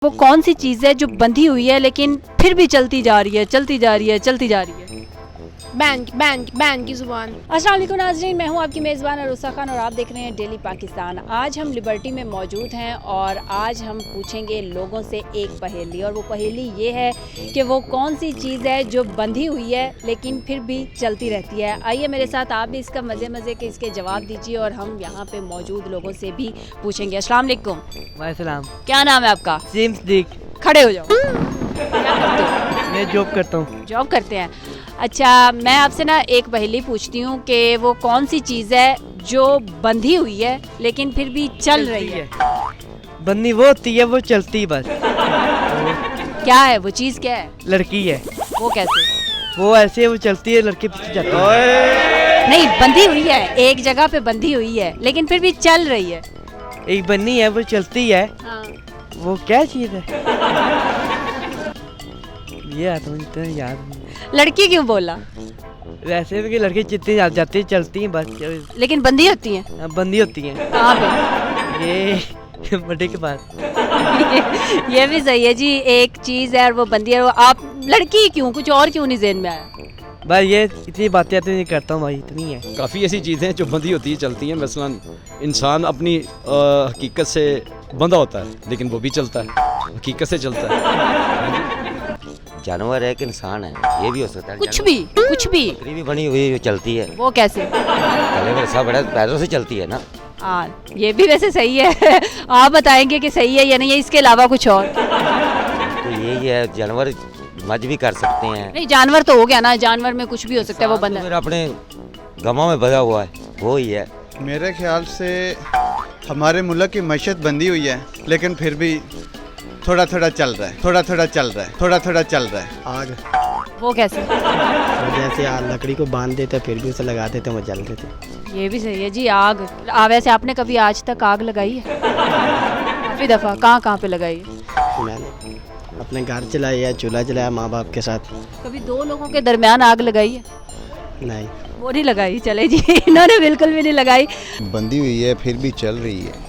वो कौन सी चीज़ है जो बंधी हुई है लेकिन फिर भी चलती जा रही है, चलती जा रही है, चलती जा रही है? बैंक की ज़ुबान। अस्सलाम वालेकुम नाज़रीन, मैं हूं आपकी मेज़बान अरूसा खान और आप देख रहे हैं डेली पाकिस्तान। आज हम लिबर्टी में मौजूद हैं और आज हम पूछेंगे लोगों से एक पहेली, और वो पहेली ये है कि वो कौन सी चीज़ है जो बंधी हुई है लेकिन फिर भी चलती रहती है। आइए मेरे साथ आप भी इसका मज़े के इसके जवाब दीजिए और हम यहाँ पे मौजूद लोगों से भी पूछेंगे। अस्सलाम वालेकुम। वालेकुम। क्या नाम है आपका? सिद्दीक। खड़े हो जाओ। क्या करते हो? मैं जॉब करता हूँ। जॉब करते हैं। अच्छा, मैं आपसे ना एक पहेली पूछती हूँ कि वो कौन सी चीज़ है जो बंधी हुई है लेकिन फिर भी चल रही है? बंदी वो होती है, वो चलती बस। क्या है वो चीज़? क्या है? लड़की है। वो कैसे? वो ऐसे वो चलती है, लड़के पीछे जाती है। नहीं, बंधी हुई है, एक जगह पे बंधी हुई है लेकिन फिर भी चल रही है। एक बन्नी है, वो चलती है। हाँ। वो क्या चीज है? ये आता मुझे याद नहीं। लड़की क्यों बोला? वैसे भी लड़के जितनी जाती चलती हैं बस। लेकिन बंधी होती है। बंदी होती हैं। कहाँ पे? ये बड़े के पास। ये भी सही है जी, एक चीज़ है और वो बंधी है। वो आप लड़की क्यों, कुछ और क्यों नहीं ज़हन में आया? भाई ये इतनी बातें आती नहीं करता हूँ भाई, इतनी है। काफ़ी ऐसी चीज़ें हैं जो बंधी होती है, चलती हैं। मसलन इंसान अपनी हकीकत से बंधा होता है लेकिन वो भी चलता है, हकीकत से चलता है। जानवर है कि इंसान है, ये भी हो सकता है। कुछ भी, कुछ भी। बकरी भी बनी हुई है, चलती है। वो कैसे? पहले वैसा बड़ा पैरों से चलती है ना। हाँ, ये भी वैसे सही है। आप बताएंगे कि सही है या नहीं है, इसके अलावा कुछ और? तो यही है, जानवर मज भी कर सकते हैं। नहीं, जानवर तो हो गया ना, जानवर में कुछ भी हो सकता है, वो इंसान तो बंदा। फिर अपने गमों में बंधा हुआ है, वो ही है। मेरे ख्याल से हमारे मुल्क की मईशत बंधी हुई है लेकिन फिर भी थोड़ा थोड़ा चल रहा है, थोड़ा थोड़ा चल रहा है, थोड़ा थोड़ा चल रहा है। आग। वो कैसे? तो जैसे लकड़ी को बांध देते फिर भी उसे लगा देते वो जल देते। ये भी सही है जी, आग। वैसे आपने कभी आज तक आग लगाई है? काफ़ी दफ़ा। कहाँ पे लगाई है? मैंने अपने घर चलाया या चूल्हा चलाया माँ बाप के साथ। कभी दो लोगों के दरमियान आग लगाई है? नहीं। वो नहीं लगाई। चले जी, इन्होंने बिल्कुल भी नहीं लगाई। बंधी हुई है फिर भी चल रही है।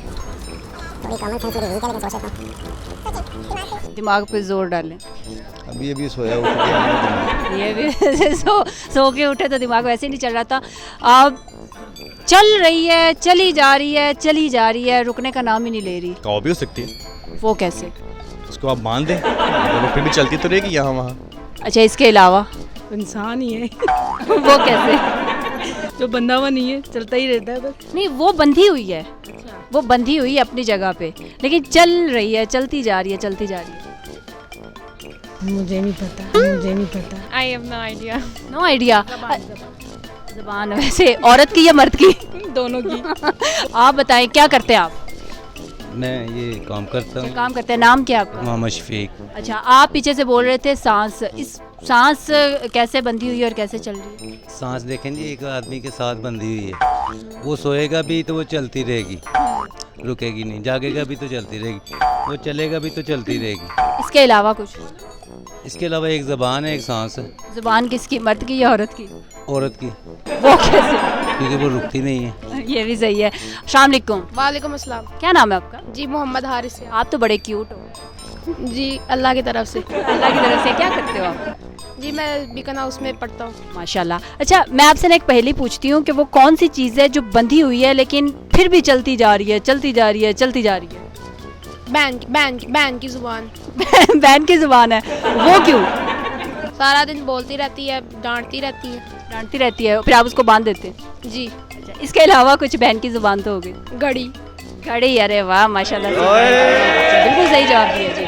दिमाग पे जोर डालें। अभी सोया उठ गया। ये भी वैसे सो के उठे तो दिमाग वैसे ही नहीं चल रहा था। अब चल रही है, चली जा रही है, चली जा रही है, रुकने का नाम ही नहीं ले रही। कौ भी हो सकती है, वो कैसे? उसको आप मान दें, अगर वो फिर भी चलती तो रहेगी यहाँ वहाँ। अच्छा, इसके अलावा? इंसान ही है। वो कैसे? जो बंधा हुआ नहीं है, चलता ही रहता है बस। नहीं, वो बंधी हुई है। वो बंधी हुई है अपनी जगह पे लेकिन चल रही है, चलती जा रही है, चलती जा रही है। मुझे नहीं पता। I have no idea. No idea. ज़बान वैसे औरत की या मर्द की? दोनों की। आप बताएं, क्या करते हैं आप? मैं ये काम करता क्या हूँ। काम करते हैं? नाम क्या आपका? मोहम्मद शफीक। अच्छा, आप पीछे से बोल रहे थे सांस। इस सांस कैसे बंधी हुई है और कैसे चल रही है? सांस देखें जी, एक आदमी के साथ बंधी हुई है। वो सोएगा भी तो वो चलती रहेगी, रुकेगी नहीं। जागेगा भी तो चलती रहेगी, वो चलेगा भी तो चलती रहेगी। इसके अलावा कुछ? इसके अलावा एक ज़बान है, एक सांस है। ज़ुबान किसकी, मर्द की या औरत की? औरत की, वो कैसे? क्योंकि वो रुकती नहीं है। ये भी सही है। अस्सलाम वालेकुम। वालेकुम अस्सलाम। क्या नाम है आपका? जी मोहम्मद हारिस है। आप तो बड़े क्यूट हो। जी अल्लाह की तरफ से। अल्लाह की तरफ से। क्या करते हो आप? जी मैं बीकन हाउस में पढ़ता हूँ। माशाल्लाह। अच्छा, मैं आपसे ना एक पहेली पूछती हूँ कि वो कौन सी चीज़ है जो बंधी हुई है लेकिन फिर भी चलती जा रही है, चलती जा रही है, चलती जा रही है? बैंक की ज़ुबान। बैन की ज़ुबान है। वो क्यों? सारा दिन बोलती रहती है, डांटती रहती है। डांटती रहती है, फिर आप उसको बांध देते हैं? जी। अच्छा, इसके अलावा कुछ? बैन की ज़ुबान तो हो गई। घड़ी। घड़ी। अरे वाह, माशाल्लाह से। बिल्कुल सही जवाब दिया जी।